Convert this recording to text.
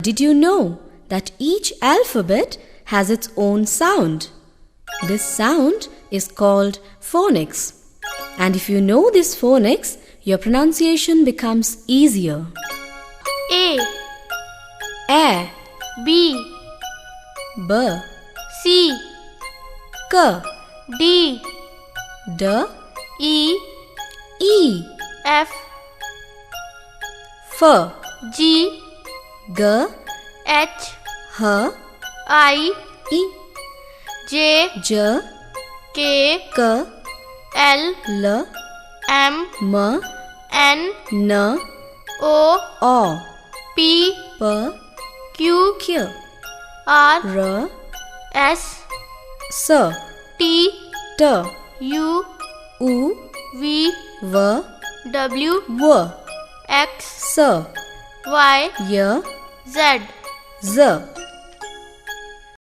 Did you know that each alphabet has its own sound? This sound is called phonics. And if you know this phonics, your pronunciation becomes easier. A, B, B, C, K, D, D, E, E, F, F, G, G, H, H, I, I, J, J, K, K, L, L, M, M, N, N, O, O, P, P, Q, Q, R, R, S, S, T, T, U, U, V, V, W, W, X, S, Y, Y, Z. Z.